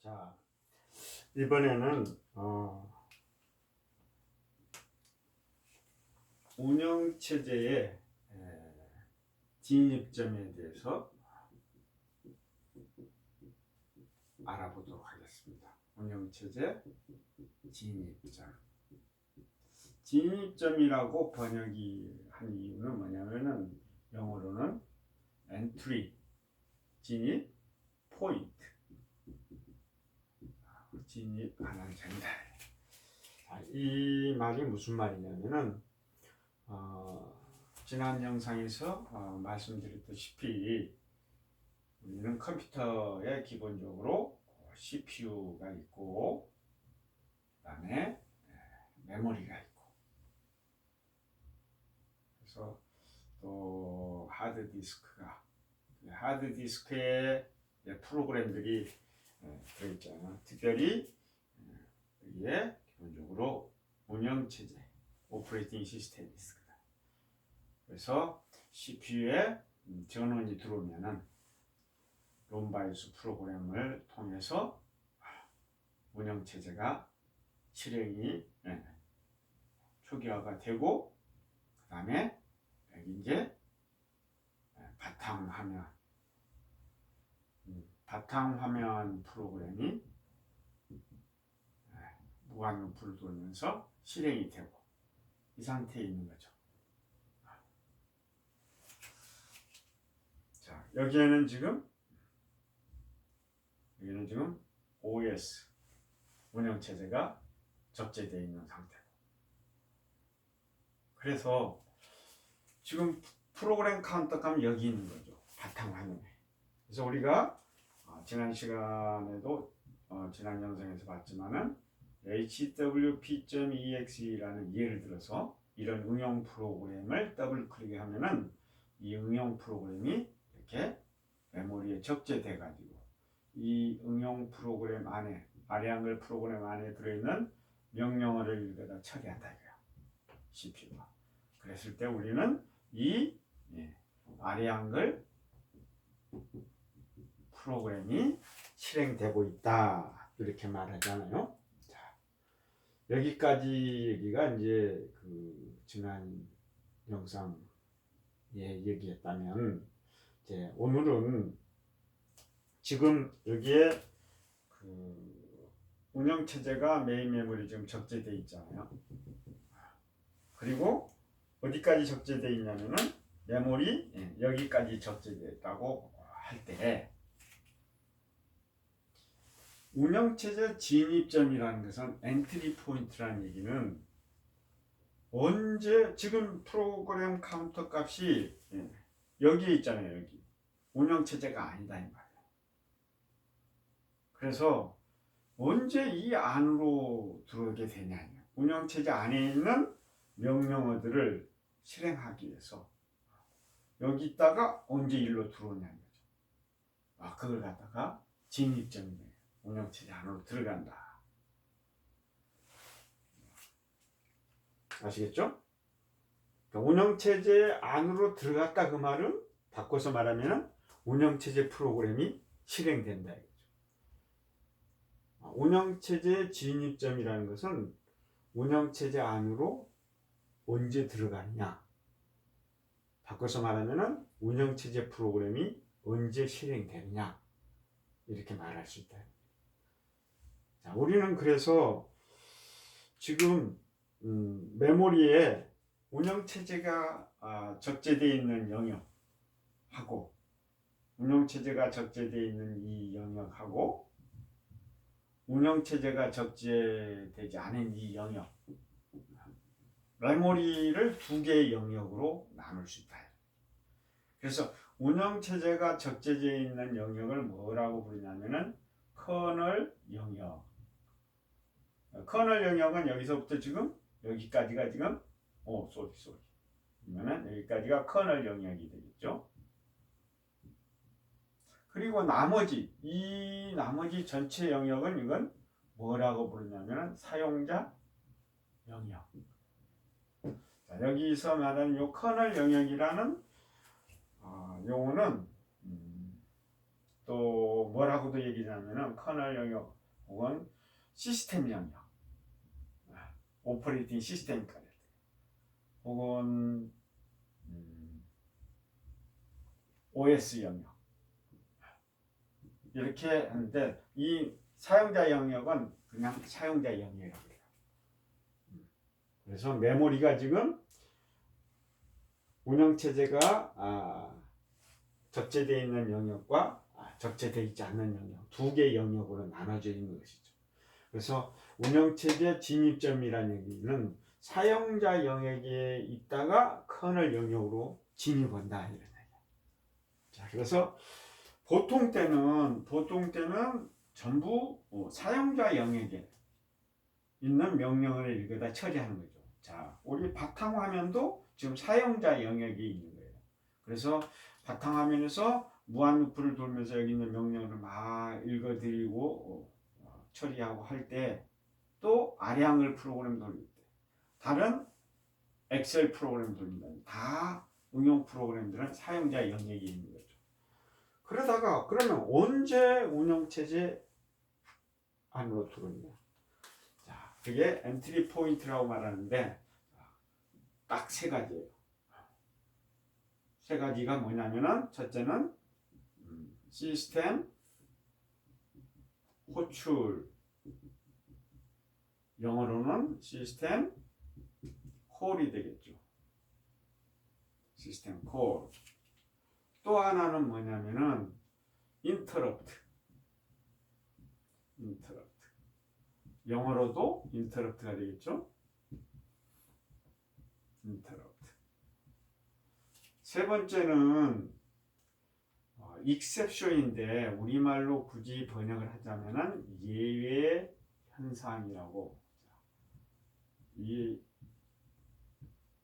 자, 이번에는 운영체제의 진입점에 대해서 알아보도록 하겠습니다. 운영체제 진입점. 진입점이라고 번역이 한 이유는 뭐냐면은 영어로는 entry, 진입, 포인트. 진입하는 점이다. 이 말이 무슨 말이냐면은 지난 영상에서 말씀드렸다시피 우리는 컴퓨터에 기본적으로 CPU가 있고 그 다음에 메모리가 있고 그래서 또 하드디스크에 프로그램들이 들어있잖아. 특별히 여기에 기본적으로 운영체제, 오퍼레이팅 시스템이 있습니다. 그래서 CPU에 전원이 들어오면은 롬바이오스 프로그램을 통해서 운영체제가 실행이 초기화가 되고 그 다음에 여기 이제 바탕화면 프로그램이 무한루프를 돌면서 실행이 되고 이 상태에 있는 거죠. 자, 여기에는 지금 OS 운영체제가 적재되어 있는 상태고 그래서 지금 프로그램 카운터감이 여기 있는 거죠. 바탕화면에. 그래서 우리가 지난 시간에도 지난 영상에서 봤지만은 hwp.exe라는 예를 들어서 이런 응용 프로그램을 더블 클릭하면은 이 응용 프로그램이 이렇게 메모리에 적재돼 가지고 이 응용 프로그램 안에 아리안글 프로그램 안에 들어있는 명령어를 읽어다 처리한다 이거야. CPU가. 그랬을 때 우리는 이 아리안글 프로그램이 실행되고 있다 이렇게 말하잖아요. 자, 여기까지 얘기가 이제 지난 영상에 얘기했다면 이제 오늘은 지금 여기에 운영체제가 메인 메모리 지금 적재되어 있잖아요. 그리고 어디까지 적재되어 있냐면은 메모리 여기까지 적재되어 있다고 할 때 운영체제 진입점이라는 것은 엔트리 포인트라는 얘기는 언제 지금 프로그램 카운터 값이 여기에 있잖아요. 여기 운영체제가 아니다 이 말이에요. 그래서 언제 이 안으로 들어오게 되냐 운영체제 안에 있는 명령어들을 실행하기 위해서 여기 있다가 언제 일로 들어오냐는 거죠. 그걸 갖다가 진입점이에요. 운영체제 안으로 들어간다. 아시겠죠? 그러니까 운영체제 안으로 들어갔다 그 말은 바꿔서 말하면 운영체제 프로그램이 실행된다 이거죠. 운영체제 진입점이라는 것은 운영체제 안으로 언제 들어가느냐. 바꿔서 말하면 운영체제 프로그램이 언제 실행되느냐 이렇게 말할 수 있다. 자, 우리는 그래서 지금 메모리에 운영체제가 적재되어 있는 영역하고 운영체제가 적재되어 있는 이 영역하고 운영체제가 적재되지 않은 이 영역 메모리를 두 개의 영역으로 나눌 수 있다. 그래서 운영체제가 적재되어 있는 영역을 뭐라고 부르냐면은 커널 영역. 커널 영역은 여기서부터 지금 여기까지가 지금 그러면은 여기까지가 커널 영역이 되겠죠. 그리고 나머지 전체 영역은 이건 뭐라고 부르냐면은 사용자 영역. 자, 여기서 말하는 요 커널 영역이라는 용어는 또 뭐라고도 얘기하냐면은 커널 영역 혹은 시스템 영역, 오퍼레이팅 시스템까지, 혹은 OS 영역, 이렇게 하는데 이 사용자 영역은 그냥 사용자 영역이라고 해요. 그래서 메모리가 지금 운영체제가 적재되어 있는 영역과 적재되어 있지 않는 영역, 두 개의 영역으로 나눠져 있는 것이죠. 그래서 운영체제 진입점이라는 얘기는 사용자 영역에 있다가 커널 영역으로 진입한다 이런 얘기예요. 자, 그래서 보통 때는 전부 사용자 영역에 있는 명령어를 읽어다 처리하는 거죠. 자, 우리 바탕화면도 지금 사용자 영역이 있는 거예요. 그래서 바탕화면에서 무한루프를 돌면서 여기 있는 명령어를 막 읽어드리고 처리하고 할 때, 또 아량을 프로그램 돌릴 때, 다른 엑셀 프로그램 돌린다. 다 응용 프로그램들은 사용자 영역이 있는 거죠. 그러다가 그러면 언제 운영체제 안으로 들어오냐? 자, 그게 엔트리 포인트라고 말하는데 딱 세 가지예요. 세 가지가 뭐냐면은, 첫째는 시스템 호출, 영어로는 시스템 콜이 되겠죠. 시스템 콜. 또 하나는 뭐냐면은 인터럽트. 영어로도 인터럽트가 되겠죠. 인터럽트. 세 번째는 익셉션인데 우리말로 굳이 번역을 하자면은 예외 현상이라고. 이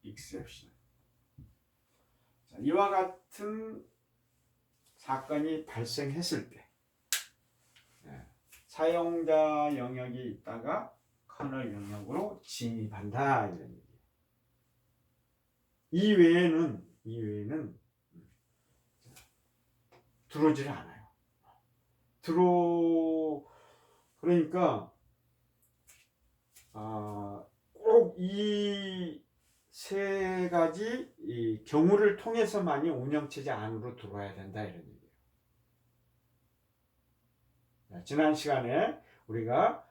익셉션. 이와 같은 사건이 발생했을 때 사용자 영역이 있다가 커널 영역으로 진입한다 이런 얘기예요. 이 외에는 들어오질 않아요. 그러니까 꼭 이 세 가지 이 경우를 통해서만이 운영체제 안으로 들어와야 된다 이런 얘기예요. 지난 시간에 우리가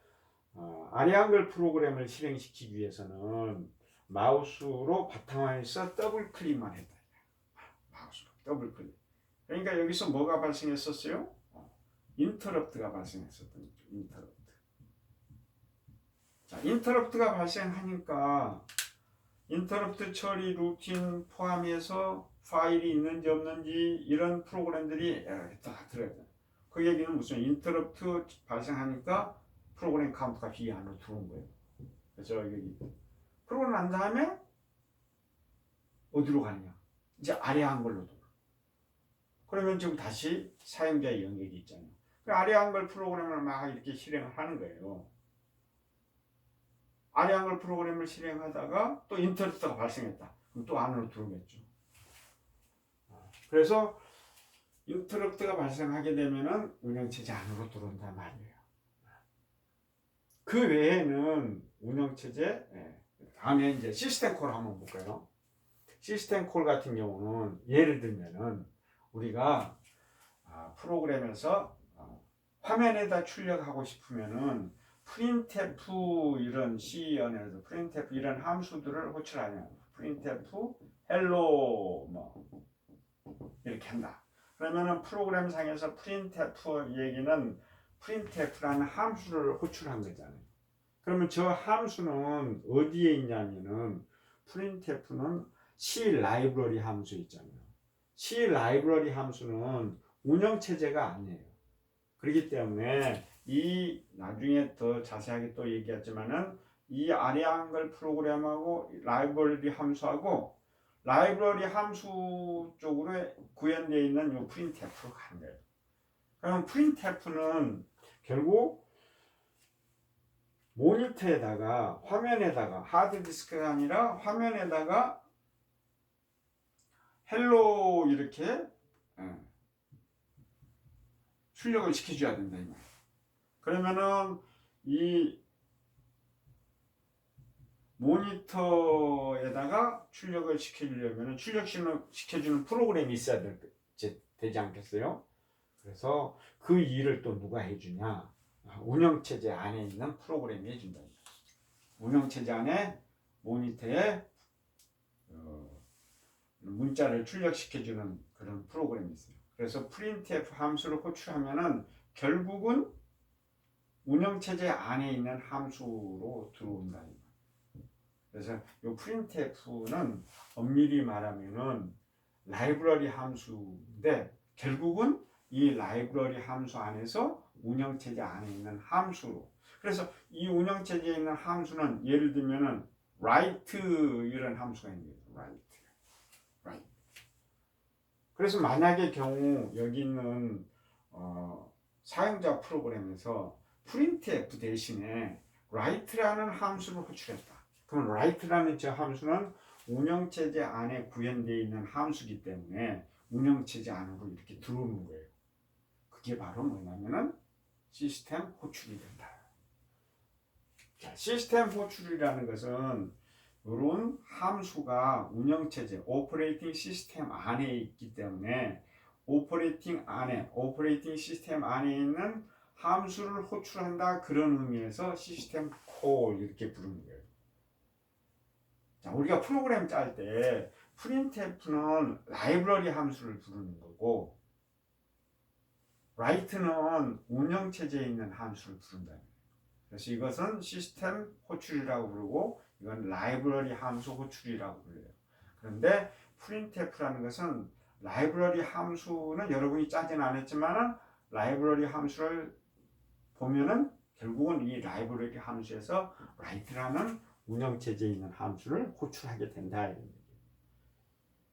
아리안글 프로그램을 실행시키기 위해서는 마우스로 바탕화면에서 더블 클릭만 했다. 마우스로 더블 클릭. 그러니까 여기서 뭐가 발생했었어요? 인터럽트가 발생했었던 거죠. 인터럽트. 자, 인터럽트가 발생하니까 인터럽트 처리 루틴 포함해서 파일이 있는지 없는지 이런 프로그램들이 다 들어가요. 그 얘기는 무슨, 인터럽트 발생하니까 프로그램 카운트 값이 이 안으로 들어온 거예요. 그래서 여기 그러고 난 다음에 어디로 가느냐? 이제 아래 한글로 돌아. 그러면 지금 다시 사용자 영역이 있잖아요. 그 아래 한글 프로그램을 막 이렇게 실행을 하는 거예요. 아래 한글 프로그램을 실행하다가 또 인터럽트가 발생했다. 그럼 또 안으로 들어오겠죠. 그래서 인터럽트가 발생하게 되면은 운영체제 안으로 들어온단 말이에요. 그 외에는 운영체제, 다음에 이제 시스템 콜 한번 볼까요? 시스템 콜 같은 경우는 예를 들면은 우리가 프로그램에서 화면에다 출력하고 싶으면은 printf 이런 C 안에서 printf 이런 함수들을 호출하냐. printf hello 뭐 이렇게 한다. 그러면은 프로그램 상에서 printf 얘기는 printf라는 함수를 호출한 거잖아요. 그러면 저 함수는 어디에 있냐면은 printf는 C 라이브러리 함수 있잖아요. C 라이브러리 함수는 운영체제가 아니에요. 그렇기 때문에 이 나중에 더 자세하게 또 얘기했지만은 이 아래 한글 프로그램하고 라이브러리 함수하고 라이브러리 함수 쪽으로 구현되어 있는 이 printf로 가는 거예요. 그럼 printf는 결국 모니터에다가 화면에다가 하드디스크가 아니라 화면에다가 헬로 이렇게 출력을 시켜줘야 된다 이 말이에요. 그러면은 이 모니터에다가 출력을 시켜주려면 출력 시켜주는 프로그램이 있어야 되지 않겠어요? 그래서 그 일을 또 누가 해주냐? 운영체제 안에 있는 프로그램이 해준다. 운영체제 안에 모니터에 문자를 출력시켜주는 그런 프로그램이 있어요. 그래서 printf 함수를 호출하면은 결국은 운영체제 안에 있는 함수로 들어온다. 그래서 이 printf는 엄밀히 말하면은 라이브러리 함수인데 결국은 이 라이브러리 함수 안에서 운영체제 안에 있는 함수로. 그래서 이 운영체제에 있는 함수는 예를 들면은 write 이런 함수가 있는 거예요. write. 그래서 만약의 경우 여기 있는 사용자 프로그램에서 printf 대신에 write라는 함수를 호출했다. 그럼 write라는 저 함수는 운영체제 안에 구현되어 있는 함수이기 때문에 운영체제 안으로 이렇게 들어오는 거예요. 그게 바로 뭐냐면은 시스템 호출이 된다. 자, 시스템 호출이라는 것은 이런 함수가 운영체제, 오퍼레이팅 시스템 안에 있기 때문에 오퍼레이팅 시스템 안에 있는 함수를 호출한다. 그런 의미에서 시스템 콜 이렇게 부르는 거예요. 자, 우리가 프로그램 짤 때 printf는 라이브러리 함수를 부르는 거고 write는 운영체제에 있는 함수를 부른다. 그래서 이것은 시스템 호출이라고 부르고 이건 라이브러리 함수 호출이라고 불려요. 그런데 printf라는 것은 라이브러리 함수는 여러분이 짜진 않았지만 라이브러리 함수를 보면은 결국은 이 라이브러리 함수에서 write라는 운영체제에 있는 함수를 호출하게 된다. 이런 얘기예요.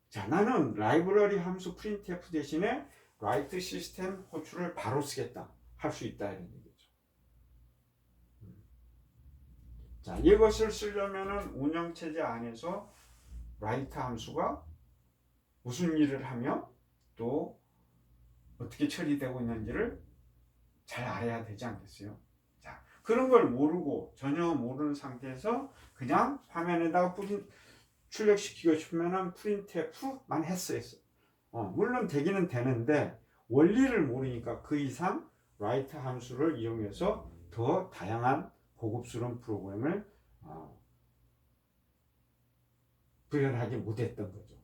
자, 나는 라이브러리 함수 printf 대신에 write 시스템 호출을 바로 쓰겠다. 할 수 있다. 이런 얘기죠. 자, 이것을 쓰려면은 운영체제 안에서 write 함수가 무슨 일을 하며 또 어떻게 처리되고 있는지를 잘 알아야 되지 않겠어요? 자, 그런 걸 모르고 전혀 모르는 상태에서 그냥 화면에다가 출력시키고 싶으면 printf만 했어요. 물론 되기는 되는데 원리를 모르니까 그 이상 write 함수를 이용해서 더 다양한 고급스러운 프로그램을 구현하지 못했던 거죠.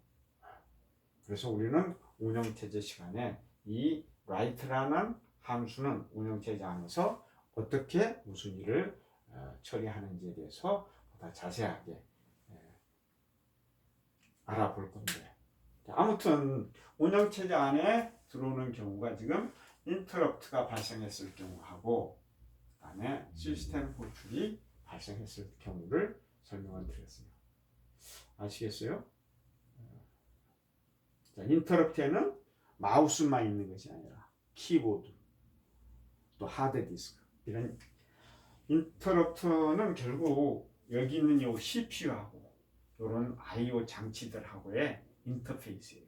그래서 우리는 운영체제 시간에 이 write라는 함수는 운영체제 안에서 어떻게 무슨 일을 처리하는지에 대해서 보다 자세하게 알아볼 건데, 아무튼 운영체제 안에 들어오는 경우가 지금 인터럽트가 발생했을 경우하고 그다음에 시스템 호출이 발생했을 경우를 설명을 드렸어요. 아시겠어요? 자, 인터럽트에는 마우스만 있는 것이 아니라 키보드, 또 하드디스크, 이런 인터럽트는 결국 여기 있는 요 CPU하고 이런 I/O 장치들하고의 인터페이스예요.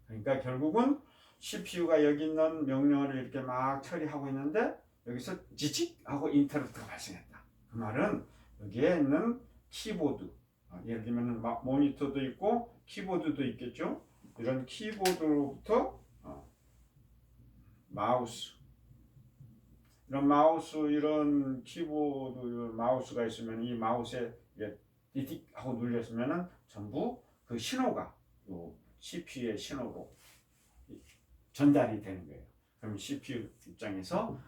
그러니까 결국은 CPU가 여기 있는 명령어를 이렇게 막 처리하고 있는데 여기서 지직 하고 인터럽트가 발생했다. 그 말은 여기에 있는 키보드, 예를 들면 모니터도 있고 키보드도 있겠죠. 이런 키보드로부터 마우스, 이런 키보드 마우스가 있으면 이 마우스에 디딕 하고 눌렸으면은 전부 그 신호가 요 CPU의 신호로 전달이 되는 거예요. 그럼 CPU 입장에서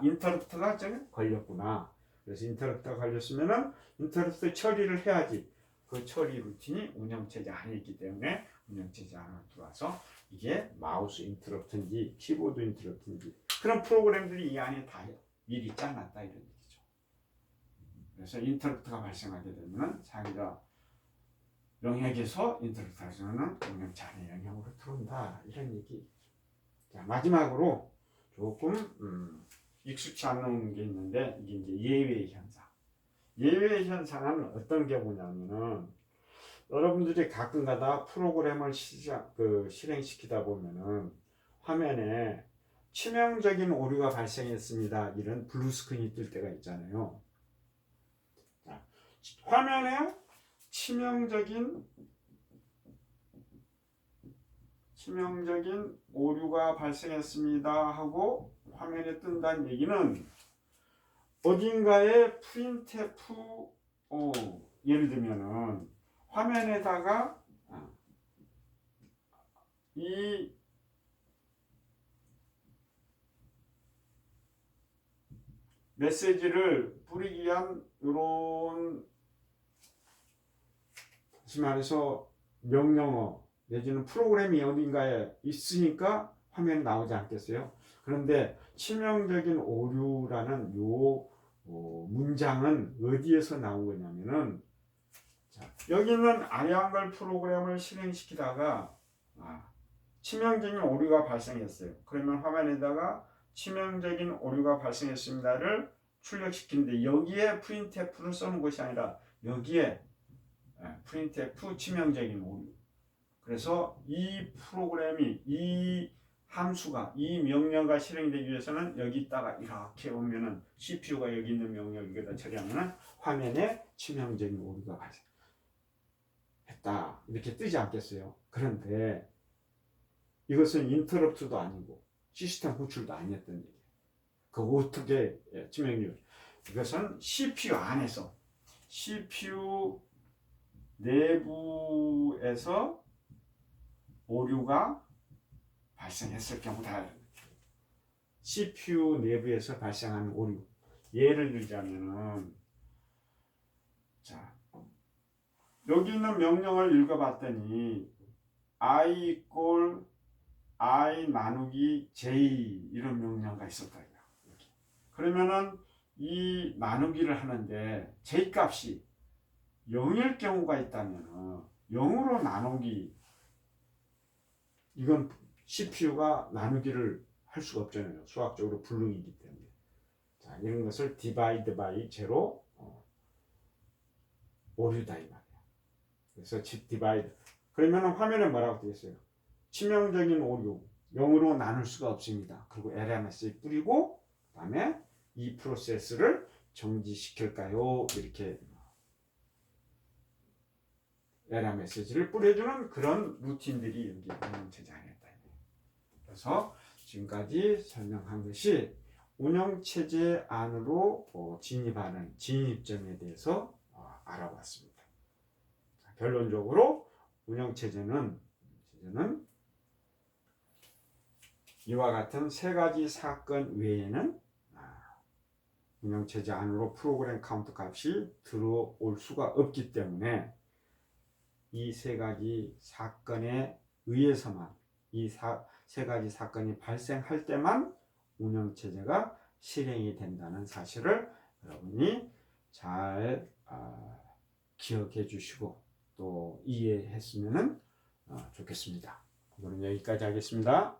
인터럽트가 걸렸구나. 그래서 인터럽트가 걸렸으면은 인터럽트 처리를 해야지. 그 처리 루틴이 운영체제 안에 있기 때문에 운영체제 안으로 들어와서 이게 마우스 인터럽트인지 키보드 인터럽트인지 그런 프로그램들이 이 안에 다 미리 짜놨다 이런 얘기죠. 그래서 인터럽트가 발생하게 되면 사용자 영역에서 인터럽트 발생하는 운영체 안에 영역으로 들어온다 이런 얘기. 자, 마지막으로 조금 익숙치 않은 게 있는데 이게 이제 예외 현상. 예외 현상은 어떤 경우냐면은 여러분들이 가끔가다 프로그램을 실행시키다 보면은 화면에 치명적인 오류가 발생했습니다. 이런 블루 스크린이 뜰 때가 있잖아요. 자, 화면에 치명적인 오류가 발생했습니다 하고 화면에 뜬다는 얘기는 어딘가에 프린트F 예를 들면은 화면에다가 이 메시지를 뿌리기 위한 이런 다시 말해서 명령어 내지는 프로그램이 어딘가에 있으니까 화면에 나오지 않겠어요? 그런데 치명적인 오류라는 요 문장은 어디에서 나온 거냐면은 자, 여기 있는 아리안걸 프로그램을 실행시키다가 치명적인 오류가 발생했어요. 그러면 화면에다가 치명적인 오류가 발생했습니다를 출력시키는데 여기에 printf를 써놓은 것이 아니라 여기에 printf 치명적인 오류. 그래서 이 프로그램이 이 함수가 이 명령어가 실행되기 위해서는 여기다가 이렇게 오면은 CPU가 여기 있는 명령을 여기다 처리하면은 화면에 치명적인 오류가 발생했다 이렇게 뜨지 않겠어요? 그런데 이것은 인터럽트도 아니고 시스템 호출도 아니었던 얘기예요. 그 어떻게 치명률? 이것은 CPU 안에서 CPU 내부에서 오류가 발생했을 경우다. CPU 내부에서 발생하는 오류. 예를 들자면은 자 여기 있는 명령을 읽어봤더니 I equal I 나누기 J 이런 명령가 있었다. 그러면은 이 나누기를 하는데 J 값이 0일 경우가 있다면 0으로 나누기 이건 CPU가 나누기를 할 수가 없잖아요. 수학적으로 불능이기 때문에. 자, 이런 것을 divide by zero 오류다 이 말이야. 그래서 divide. 그러면 화면에 뭐라고 되어 있어요? 치명적인 오류 0으로 나눌 수가 없습니다. 그리고 에러 메시지 뿌리고 그다음에 이 프로세스를 정지시킬까요? 이렇게 에러 메시지를 뿌려주는 그런 루틴들이 여기 운영체제 안에 있다. 그래서 지금까지 설명한 것이 운영체제 안으로 진입하는 진입점에 대해서 알아봤습니다. 결론적으로 운영체제는 이와 같은 세 가지 사건 외에는 운영체제 안으로 프로그램 카운트 값이 들어올 수가 없기 때문에 이 세 가지 사건에 의해서만 이 세 가지 사건이 발생할 때만 운영체제가 실행이 된다는 사실을 여러분이 잘 기억해 주시고 또 이해했으면 좋겠습니다. 오늘은 여기까지 하겠습니다.